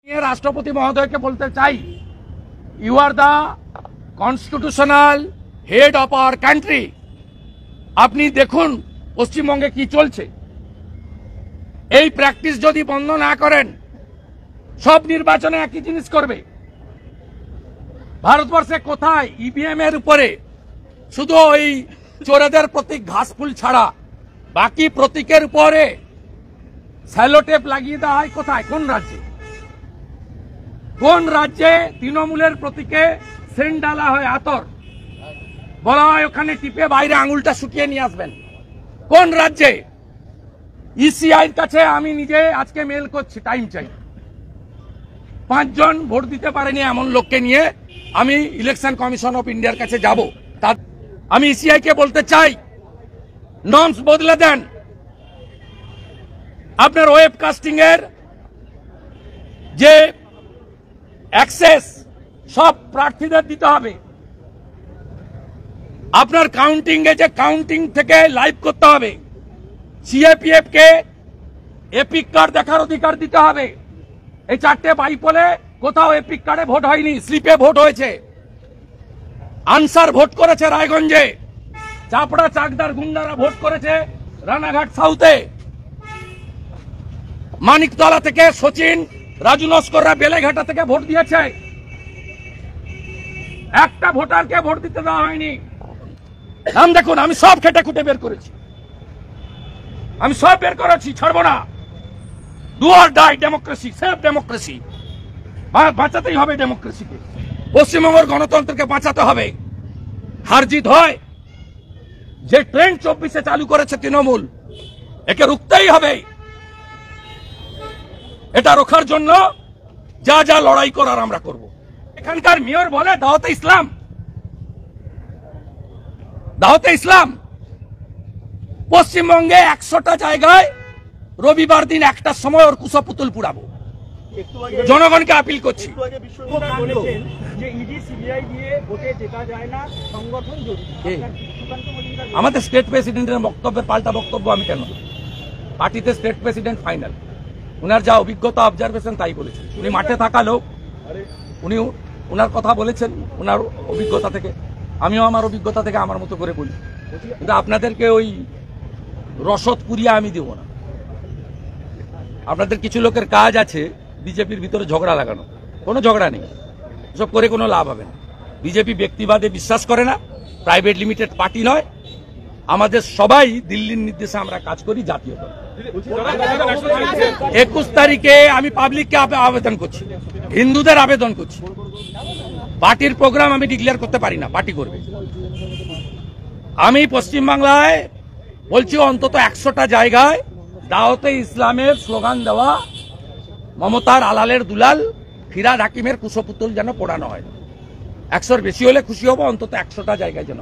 রাষ্ট্রপতি মহোদয়কে বলতে চাই, you are the constitutional head of our country. আপনি দেখুন পশ্চিমবঙ্গে কি চলছে। এই প্র্যাকটিস যদি বন্ধ না করেন, সব নির্বাচনে একই জিনিস করবে। ভারতবর্ষে কোথায় ইভিএম এর উপরে শুধু ওই চোরেদের প্রতীক ঘাসফুল ছাড়া বাকি প্রতীকের উপরে স্যালোটেপ লাগিয়ে দেওয়া হয়? কোথায়, কোন রাজ্যে? কোন রাজ্যে তৃণমূলের প্রতীকে সেন্ট ডালা হয় আতর, বলা হয় ওখানে টিপে বাইরে আঙুলটা শুকিয়ে নিয়ে আসবেন? কোন রাজ্যে? ইসিআইর কাছে আমি নিজে আজকে মেল করছি, টাইম চাই। 5 জন ভোট দিতে পারেনি এমন লোককে নিয়ে আমি ইলেকশন কমিশন অফ ইন্ডিয়ার কাছে যাব। আমি ইসিআই কে বলতে চাই, নর্মস বদলে দেন। আপনার ওয়েব কাস্টিং এর যে অ্যাক্সেস সব প্রার্থীদের দিতে হবে। আপনার কাউন্টিং এ যে কাউন্টিং থেকে লাইভ করতে হবে। সিএপিএফ কে এপিক কার্ড দেখার অধিকার দিতে হবে। এই 4টে বাইপোলে কোথাও এপিক কার্ডে ভোট হয়নি, স্লিপে ভোট হয়েছে। আনসার ভোট করেছে রায়গঞ্জে, চাপড়া চাকদার গুন্ডারা ভোট করেছে রানাঘাট সাউথে। মানিকতলা থেকে সচিন, রাজু নস্কররা বেলেঘাটা থেকে ভোট দিয়েছে। একটা ভোটারকে ভোট দিতে দেওয়া হয়নি। নাম দেখুন, আমি সব খেটে খুঁটে বের করেছি, আমি সব বের করেছি, ছাড়বো না। Do or die democracy, save democracy. বাঁচাতেই হবে ডেমোক্রেসিকে, পশ্চিমবঙ্গের গণতন্ত্রকে বাঁচাতে হবে। হার জিত হয়। যে ট্রেন্ড 24-এ চালু করেছে তৃণমূল, একে রুখতেই হবে। এটা রোখার জন্য যা যা লড়াই করার আমরা করব। এখানকার মেয়র বলে দাওয়াতে ইসলাম, দাওয়াতে ইসলাম। পশ্চিমবঙ্গে 100টা জায়গায় রবিবার দিন 1টার সময় ওর কুশপুতুল পুড়াবো। জনগণকে আপিল করছি, আমাদের স্টেট প্রেসিডেন্টের বক্তব্যের পাল্টা বক্তব্য আমি কেন? পার্টিতে স্টেট প্রেসিডেন্ট ফাইনাল। উনার যা অভিজ্ঞতা অবজারভেশন তাই বলেছেন। উনি মাঠে থাকা লোক, উনি উনার কথা বলেছেন উনার অভিজ্ঞতা থেকে। আমিও আমার অভিজ্ঞতা থেকে আমার মতো করে বলি, কিন্তু আপনাদেরকে ওই রসদ পুরিয়া আমি দেব না। আপনাদের কিছু লোকের কাজ আছে বিজেপির ভিতরে ঝগড়া লাগানো। কোনো ঝগড়া নেই, এসব করে কোনো লাভ হবে না। বিজেপি ব্যক্তিবাদে বিশ্বাস করে না, প্রাইভেট লিমিটেড পার্টি নয়। আমাদের সবাই দিল্লির নির্দেশে আমরা কাজ করি, জাতীয় দল। 21 তারিখে আমি পাবলিককে আবেদন করছি, হিন্দুদের আবেদন করছি। পার্টির প্রোগ্রাম আমি ডিক্লেয়ার করতে পারি না, পার্টি করবে। আমি পশ্চিমবাংলায় বলছি অন্তত 100টা জায়গায় দাওয়াতে ইসলামের স্লোগান দেওয়া, মমতার আলালের দুলাল, ফিরাদ হাকিমের কুশপুতুল যেন পোড়ানো হয়। 100-র বেশি হলে খুশি হবো, অন্তত 100টা জায়গায় যেন।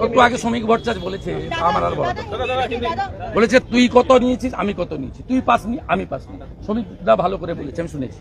একটু আগে শ্রমিক ভট্টাচার্য বলেছে, আমার আর বলেছে তুই কত নিয়েছিস, আমি কত নিয়েছি, তুই পাসনি, আমি পাসনি। শ্রমিকরা ভালো করে বলেছে, আমি শুনেছি।